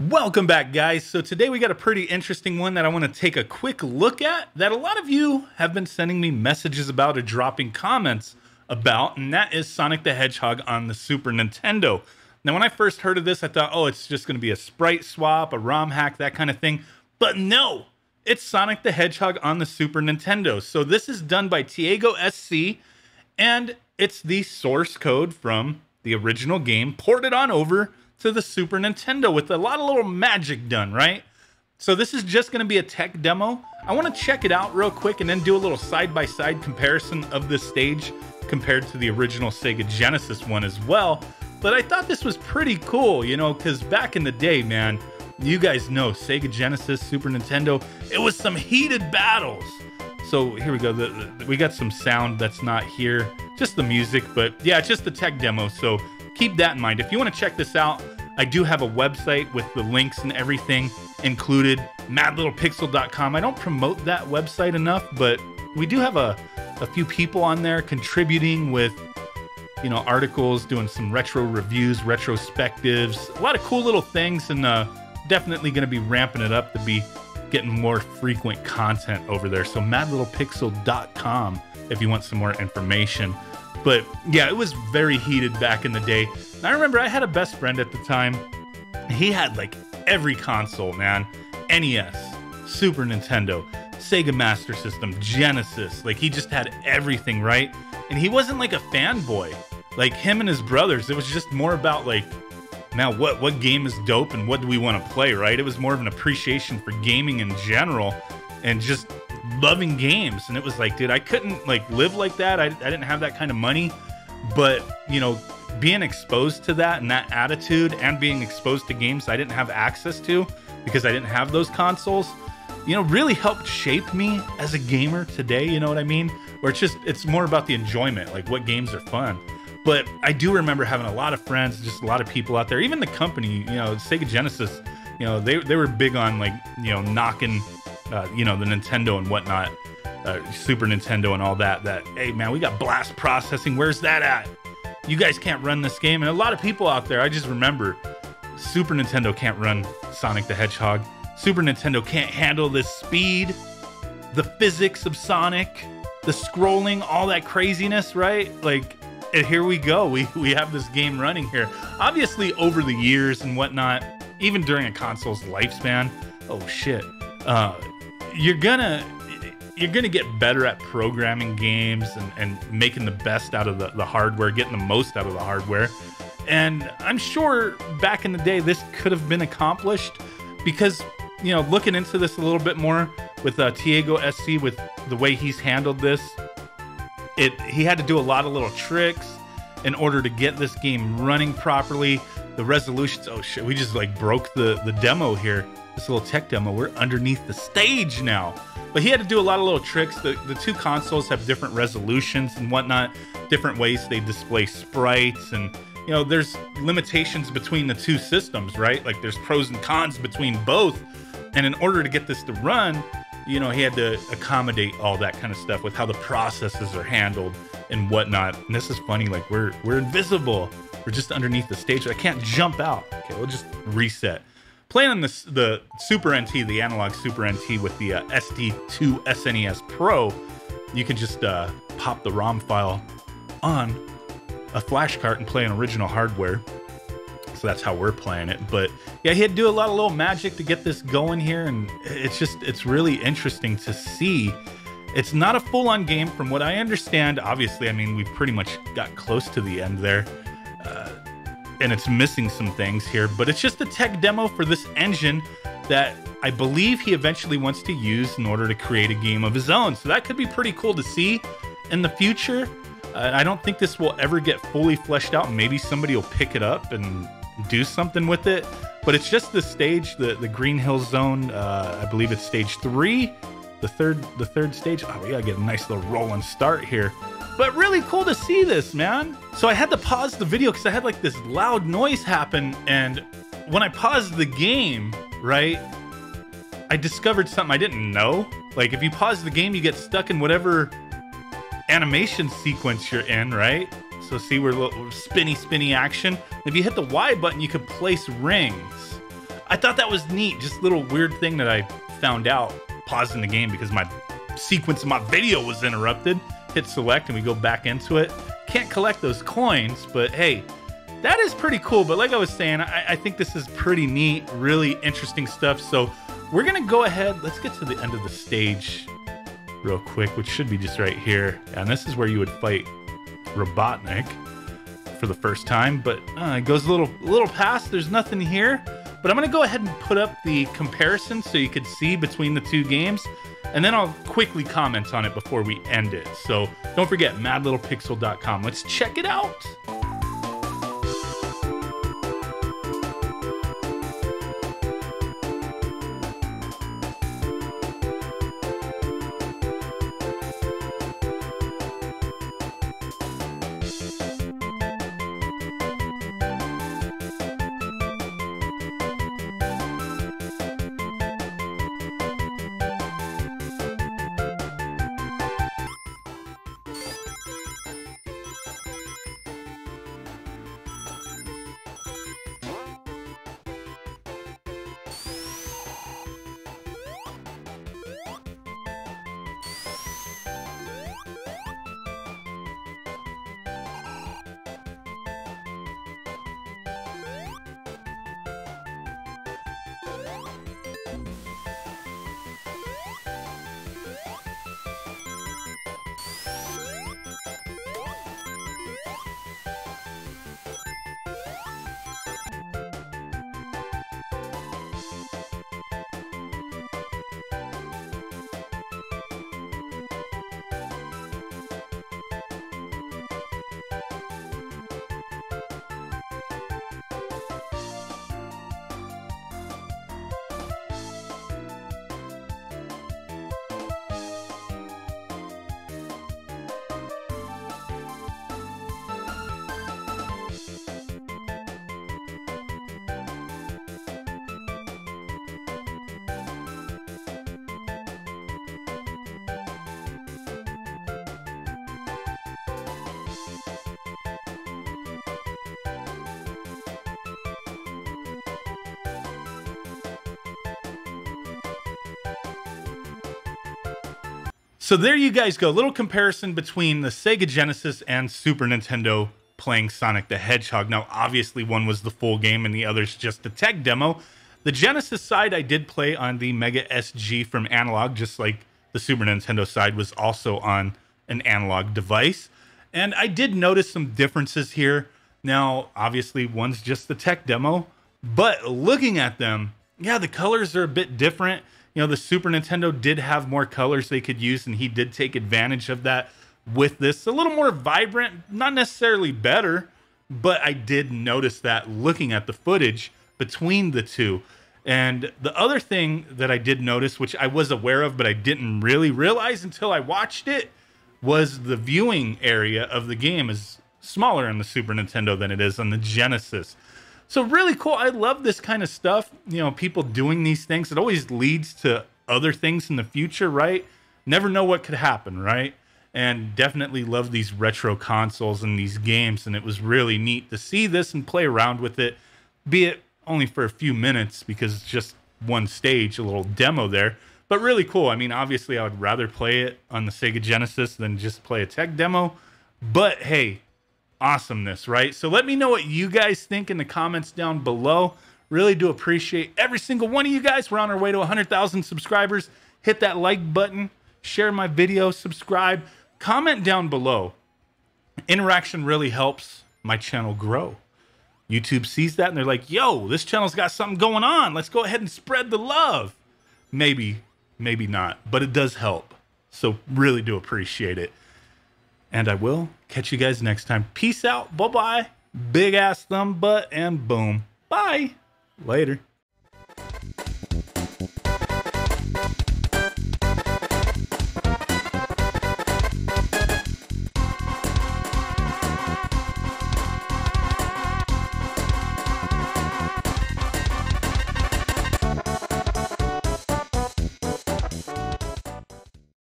Welcome back, guys. So today we got a pretty interesting one that I want to take a quick look at that a lot of you have been sending me messages about or dropping comments about, and that is Sonic the Hedgehog on the Super Nintendo. Now, when I first heard of this, I thought, oh, it's just going to be a sprite swap, a ROM hack, that kind of thing. But no, it's Sonic the Hedgehog on the Super Nintendo. So this is done by Sega SC, and it's the source code from the original game ported on over to the Super Nintendo with a lot of little magic done, right? So this is just going to be a tech demo. I want to check it out real quick and then do a little side-by-side comparison of this stage compared to the original Sega Genesis one as well. But I thought this was pretty cool, you know, because back in the day, man, you guys know Sega Genesis, Super Nintendo, it was some heated battles. So here we go. We got some sound that's not here, just the music, but yeah, it's just the tech demo. So keep that in mind. If you want to check this out, I do have a website with the links and everything included, madlittlepixel.com. I don't promote that website enough, but we do have a few people on there contributing with, you know, articles, doing some retro reviews, retrospectives, a lot of cool little things, and definitely going to be ramping it up to be getting more frequent content over there. So madlittlepixel.com if you want some more information. But yeah, it was very heated back in the day. And I remember I had a best friend at the time. He had like every console, man. NES, Super Nintendo, Sega Master System, Genesis. Like he just had everything, right? And he wasn't like a fanboy. Like him and his brothers, it was just more about like, man, what game is dope and what do we want to play, right? It was more of an appreciation for gaming in general and just loving games. And it was like, dude, I couldn't like live like that. I didn't have that kind of money, but you know, being exposed to that and that attitude and being exposed to games I didn't have access to because I didn't have those consoles, you know, really helped shape me as a gamer today. You know what I mean? Where it's more about the enjoyment, like what games are fun. But I do remember having a lot of friends, just a lot of people out there, even the company, you know, Sega Genesis, you know, they were big on like, you know, knocking, you know, the Nintendo and whatnot, Super Nintendo and all that, hey man, we got blast processing. Where's that at? You guys can't run this game. And a lot of people out there, I just remember Super Nintendo can't run Sonic the Hedgehog. Super Nintendo can't handle this speed, the physics of Sonic, the scrolling, all that craziness, right? Like, and here we go. We have this game running here. Obviously, over the years and whatnot, even during a console's lifespan, oh shit, you're gonna get better at programming games and making the best out of the hardware, getting the most out of the hardware. And I'm sure back in the day, this could have been accomplished because, you know, looking into this a little bit more with Sega SC, with the way he's handled this, he had to do a lot of little tricks in order to get this game running properly. The resolutions, oh shit, we just like broke the demo here. This little tech demo, we're underneath the stage now. But he had to do a lot of little tricks. The two consoles have different resolutions and whatnot, different ways they display sprites, and you know, there's limitations between the two systems, right? Like there's pros and cons between both. And in order to get this to run, you know, he had to accommodate all that kind of stuff with how the processes are handled and whatnot. And this is funny, like we're invisible. We're just underneath the stage. I can't jump out. Okay, we'll just reset. Playing on the Super NT, the analog Super NT with the SD2 SNES Pro, you can just pop the ROM file on a flash cart and play on original hardware. So that's how we're playing it. But yeah, he had to do a lot of little magic to get this going here, and it's really interesting to see. It's not a full-on game from what I understand. Obviously, I mean, we pretty much got close to the end there, and it's missing some things here, but it's just a tech demo for this engine that I believe he eventually wants to use in order to create a game of his own. So that could be pretty cool to see in the future. I don't think this will ever get fully fleshed out. Maybe somebody will pick it up and do something with it, but it's just the stage, the Green Hill Zone. I believe it's stage 3, the third stage. Oh, we gotta get a nice little rolling start here. But really cool to see this, man. So I had to pause the video because I had like this loud noise happen, and when I paused the game, right, I discovered something I didn't know. Like if you pause the game, you get stuck in whatever animation sequence you're in, right? So see, we're a little spinny action. If you hit the Y button, you could place rings. I thought that was neat. Just a little weird thing that I found out pausing the game because my sequence of my video was interrupted. Hit select and we go back into it. Can't collect those coins, but hey, that is pretty cool. But like I was saying, I think this is pretty neat, really interesting stuff. So we're gonna go ahead, let's get to the end of the stage real quick, which should be just right here. And this is where you would fight Robotnik for the first time, but it goes a little past. There's nothing here, but I'm gonna go ahead and put up the comparison so you could see between the two games, and then I'll quickly comment on it before we end it. So don't forget, madlittlepixel.com. Let's check it out. So there you guys go. Little comparison between the Sega Genesis and Super Nintendo playing Sonic the Hedgehog. Now, obviously, one was the full game and the other's just a tech demo. The Genesis side I did play on the Mega SG from Analog, just like the Super Nintendo side was also on an analog device. And I did notice some differences here. Now, obviously, one's just the tech demo, but looking at them, yeah, the colors are a bit different. You know, the Super Nintendo did have more colors they could use, and he did take advantage of that with this. A little more vibrant, not necessarily better, but I did notice that looking at the footage between the two. And the other thing that I did notice, which I was aware of, but I didn't really realize until I watched it, was the viewing area of the game is smaller on the Super Nintendo than it is on the Genesis. So really cool. I love this kind of stuff. You know, people doing these things. It always leads to other things in the future, right? Never know what could happen, right? And definitely love these retro consoles and these games. And it was really neat to see this and play around with it, be it only for a few minutes because it's just one stage, a little demo there. But really cool. I mean, obviously, I would rather play it on the Sega Genesis than just play a tech demo. But hey, awesomeness, right? So let me know what you guys think in the comments down below. Really do appreciate every single one of you guys. We're on our way to 100,000 subscribers. Hit that like button, share my video, subscribe, comment down below. Interaction really helps my channel grow. YouTube sees that and they're like, yo, this channel's got something going on. Let's go ahead and spread the love. Maybe, maybe not, but it does help. So really do appreciate it. And I will catch you guys next time. Peace out. Bye-bye. Big ass thumb butt and boom. Bye. Later.